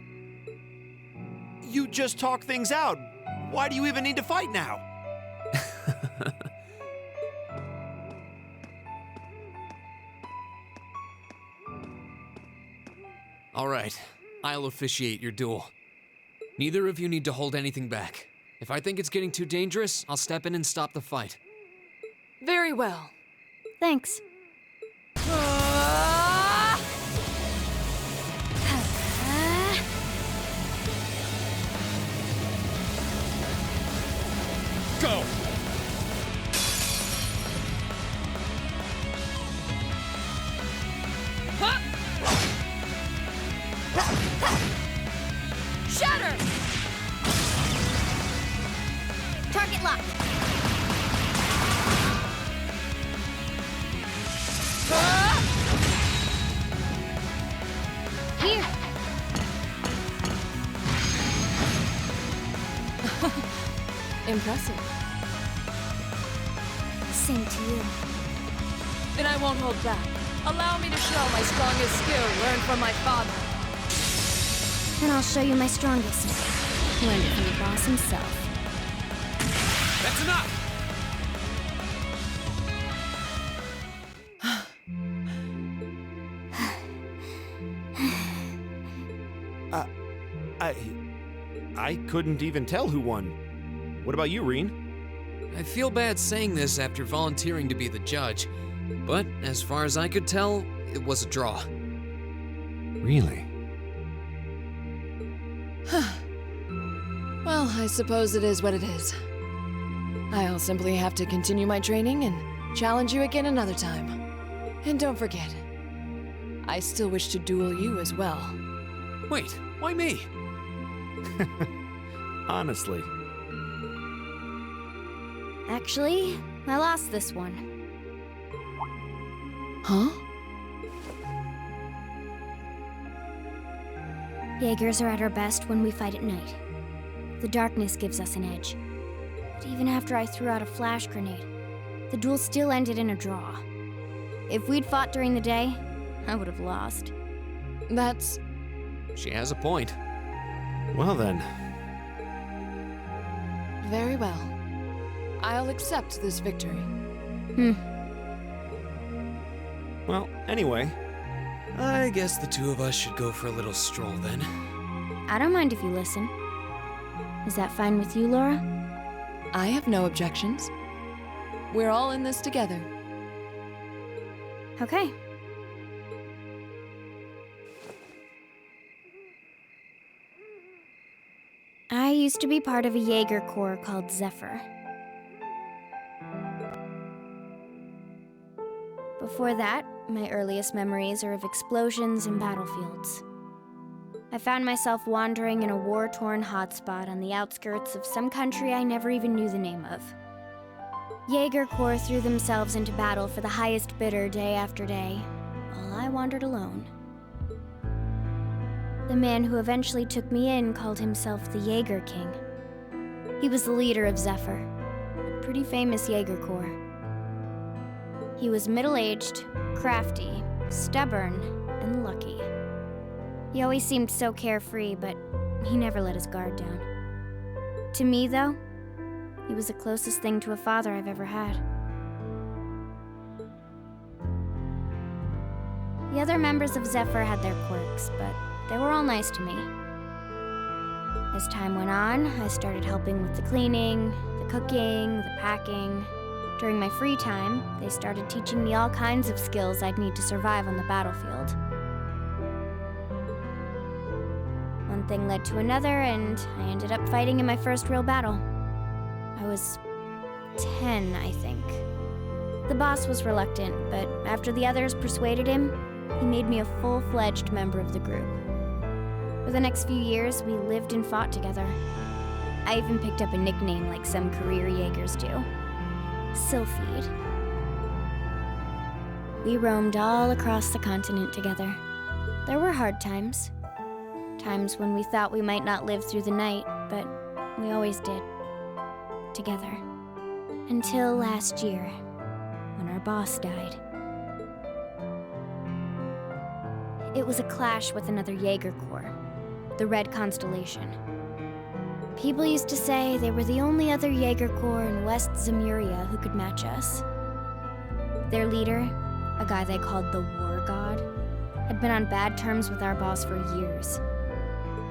You just talk things out. Why do you even need to fight now? All right, I'll officiate your duel. Neither of you need to hold anything back. If I think it's getting too dangerous, I'll step in and stop the fight. Very well. Thanks. Shatter! Target lock. Here. Impressive. Same to you. Then I won't hold back. Allow me to show my strongest skill learned from my father. And I'll show you my strongest. Learned it from the boss himself. That's enough! I couldn't even tell who won. What about you, Reen? I feel bad saying this after volunteering to be the judge, but as far as I could tell, it was a draw. Really? Well, I suppose it is what it is. I'll simply have to continue my training and challenge you again another time. And don't forget, I still wish to duel you as well. Wait, why me? Honestly. Actually, I lost this one. Huh? Jaegers are at our best when we fight at night. The darkness gives us an edge. But even after I threw out a flash grenade, the duel still ended in a draw. If we'd fought during the day, I would have lost. That's... She has a point. Well then. very well. I'll accept this victory. Well, anyway. I guess the two of us should go for a little stroll then. I don't mind if you listen. Is that fine with you, Laura? I have no objections. We're all in this together. Okay. I used to be part of a Jaeger Corps called Zephyr. Before that, my earliest memories are of explosions and battlefields. I found myself wandering in a war-torn hotspot on the outskirts of some country I never even knew the name of. Jaeger Corps threw themselves into battle for the highest bidder day after day, while I wandered alone. The man who eventually took me in called himself the Jaeger King. He was the leader of Zephyr, a pretty famous Jaeger Corps. He was middle-aged, crafty, stubborn, and lucky. He always seemed so carefree, but he never let his guard down. To me, though, he was the closest thing to a father I've ever had. The other members of Zephyr had their quirks, but they were all nice to me. As time went on, I started helping with the cleaning, the cooking, the packing. During my free time, they started teaching me all kinds of skills I'd need to survive on the battlefield. One thing led to another, and I ended up fighting in my first real battle. I was 10, I think. The boss was reluctant, but after the others persuaded him, he made me a full-fledged member of the group. For the next few years, we lived and fought together. I even picked up a nickname like some career Jaegers do. Sylphide. We roamed all across the continent together. There were hard times. Times when we thought we might not live through the night, but we always did. Together. Until last year, when our boss died. It was a clash with another Jaeger Corps, the Red Constellation. People used to say they were the only other Jaeger Corps in West Zemuria who could match us. Their leader, a guy they called the War God, had been on bad terms with our boss for years.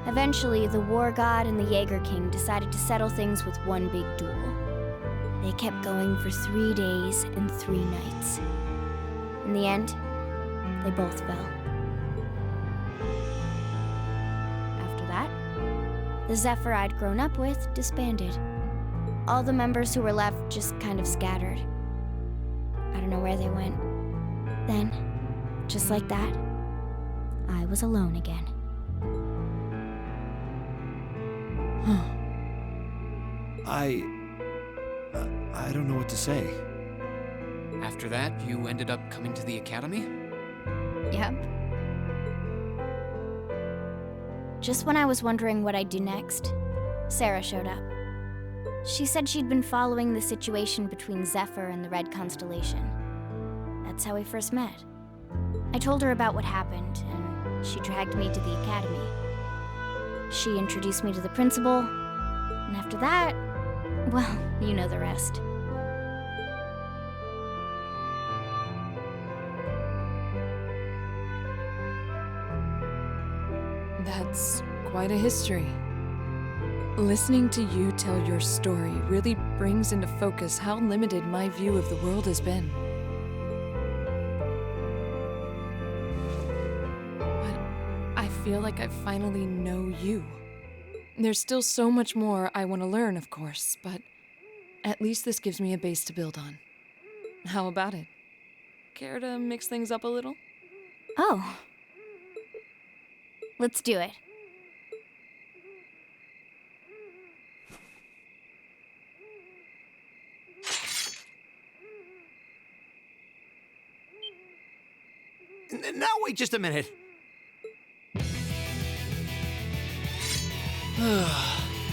Eventually, the War God and the Jaeger King decided to settle things with one big duel. They kept going for 3 days and 3 nights. In the end, they both fell. After that, the Zephyr I'd grown up with disbanded. All the members who were left just kind of scattered. I don't know where they went. Then, just like that, I was alone again. I don't know what to say. After that, you ended up coming to the academy? Yep. Just when I was wondering what I'd do next, Sarah showed up. She said she'd been following the situation between Zephyr and the Red Constellation. That's how we first met. I told her about what happened, and she dragged me to the academy. She introduced me to the principal, and after that, well, you know the rest. That's quite a history. Listening to you tell your story really brings into focus how limited my view of the world has been. But I feel like I finally know you. There's still so much more I want to learn, of course, but at least this gives me a base to build on. How about it? Care to mix things up a little? Oh. Let's do it. Now wait just a minute.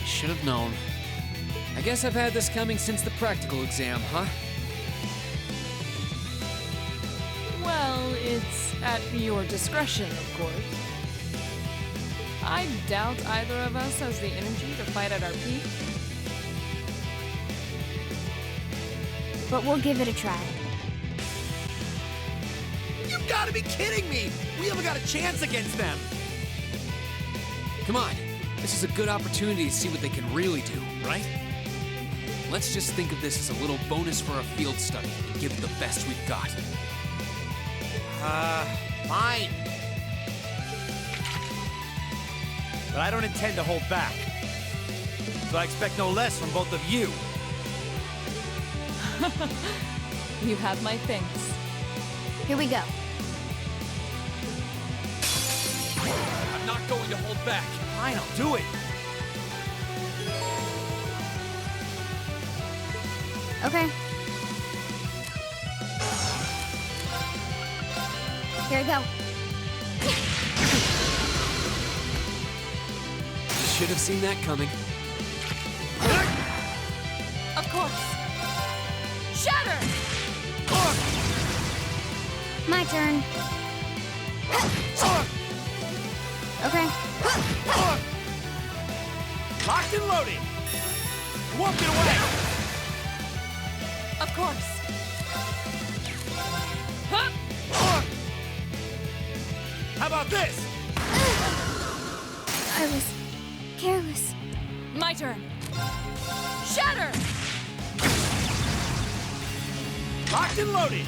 Should have known. I guess I've had this coming since the practical exam, huh? Well, it's at your discretion, of course. I doubt either of us has the energy to fight at our peak. But we'll give it a try. You gotta be kidding me! We haven't got a chance against them! Come on. This is a good opportunity to see what they can really do, right? Let's just think of this as a little bonus for our field study and give it the best we've got. Fine. But I don't intend to hold back. So I expect no less from both of you. You have my thanks. Here we go. I'm not going to hold back. Fine, I'll do it. Okay. Here we go. Should have seen that coming. Of course. Shatter! My turn. Okay. Locked and loaded. You won't get away. Of course. How about this? I was careless. My turn. Shatter! Locked and loaded.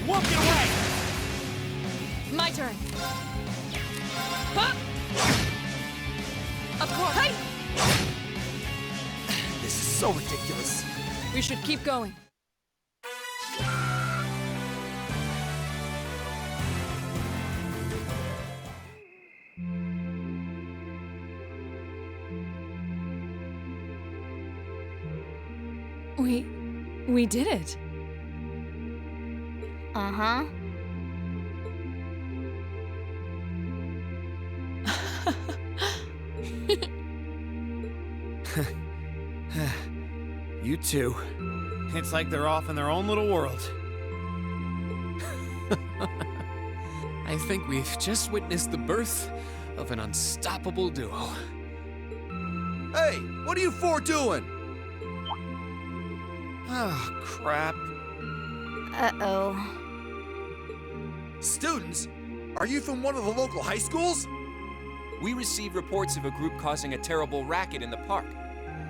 You won't get away. My turn. Of course. Hey! This is so ridiculous. We should keep going. We did it. Uh-huh. You two. It's like they're off in their own little world. I think we've just witnessed the birth of an unstoppable duo. Hey, what are you four doing? Oh, crap. Uh-oh. Students, are you from one of the local high schools? We received reports of a group causing a terrible racket in the park.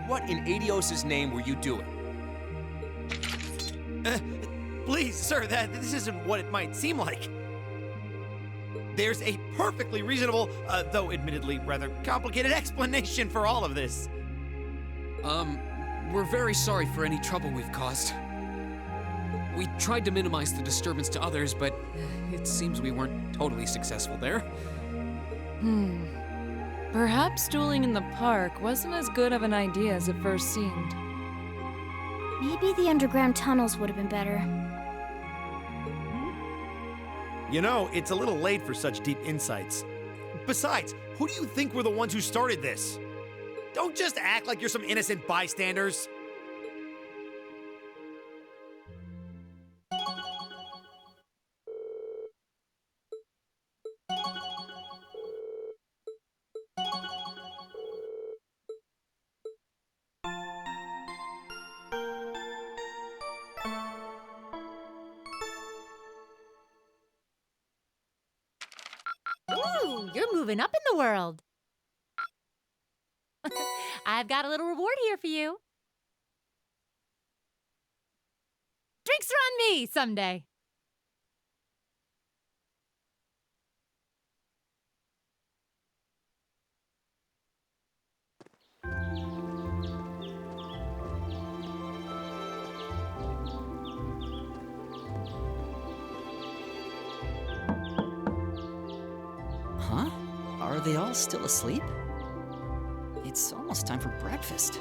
What in Adios' name were you doing? Please, sir, this isn't what it might seem like. There's a perfectly reasonable, though admittedly rather complicated explanation for all of this. We're very sorry for any trouble we've caused. We tried to minimize the disturbance to others, but it seems we weren't totally successful there. Perhaps dueling in the park wasn't as good of an idea as it first seemed. Maybe the underground tunnels would have been better. You know, it's a little late for such deep insights. Besides, who do you think were the ones who started this? Don't just act like you're some innocent bystanders. Ooh, you're moving up in the world. I've got a little reward here for you. Drinks are on me someday. Huh? Are they all still asleep? It's almost time for breakfast.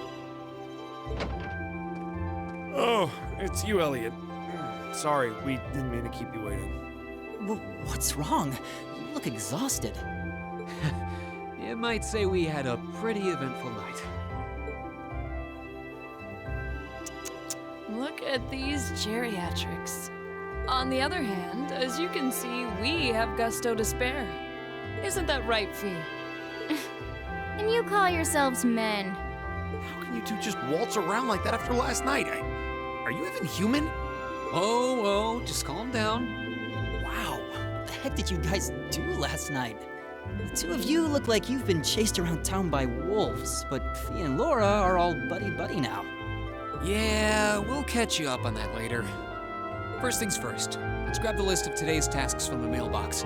Oh, it's you, Elliot. Sorry, we didn't mean to keep you waiting. What's wrong? You look exhausted. You might say we had a pretty eventful night. Look at these geriatrics. On the other hand, as you can see, we have gusto to spare. Isn't that right, Fee? And you call yourselves men. How can you two just waltz around like that after last night? Are you even human? Oh, just calm down. Wow, what the heck did you guys do last night? The two of you look like you've been chased around town by wolves, but Fee and Laura are all buddy-buddy now. Yeah, we'll catch you up on that later. First things first, let's grab the list of today's tasks from the mailbox.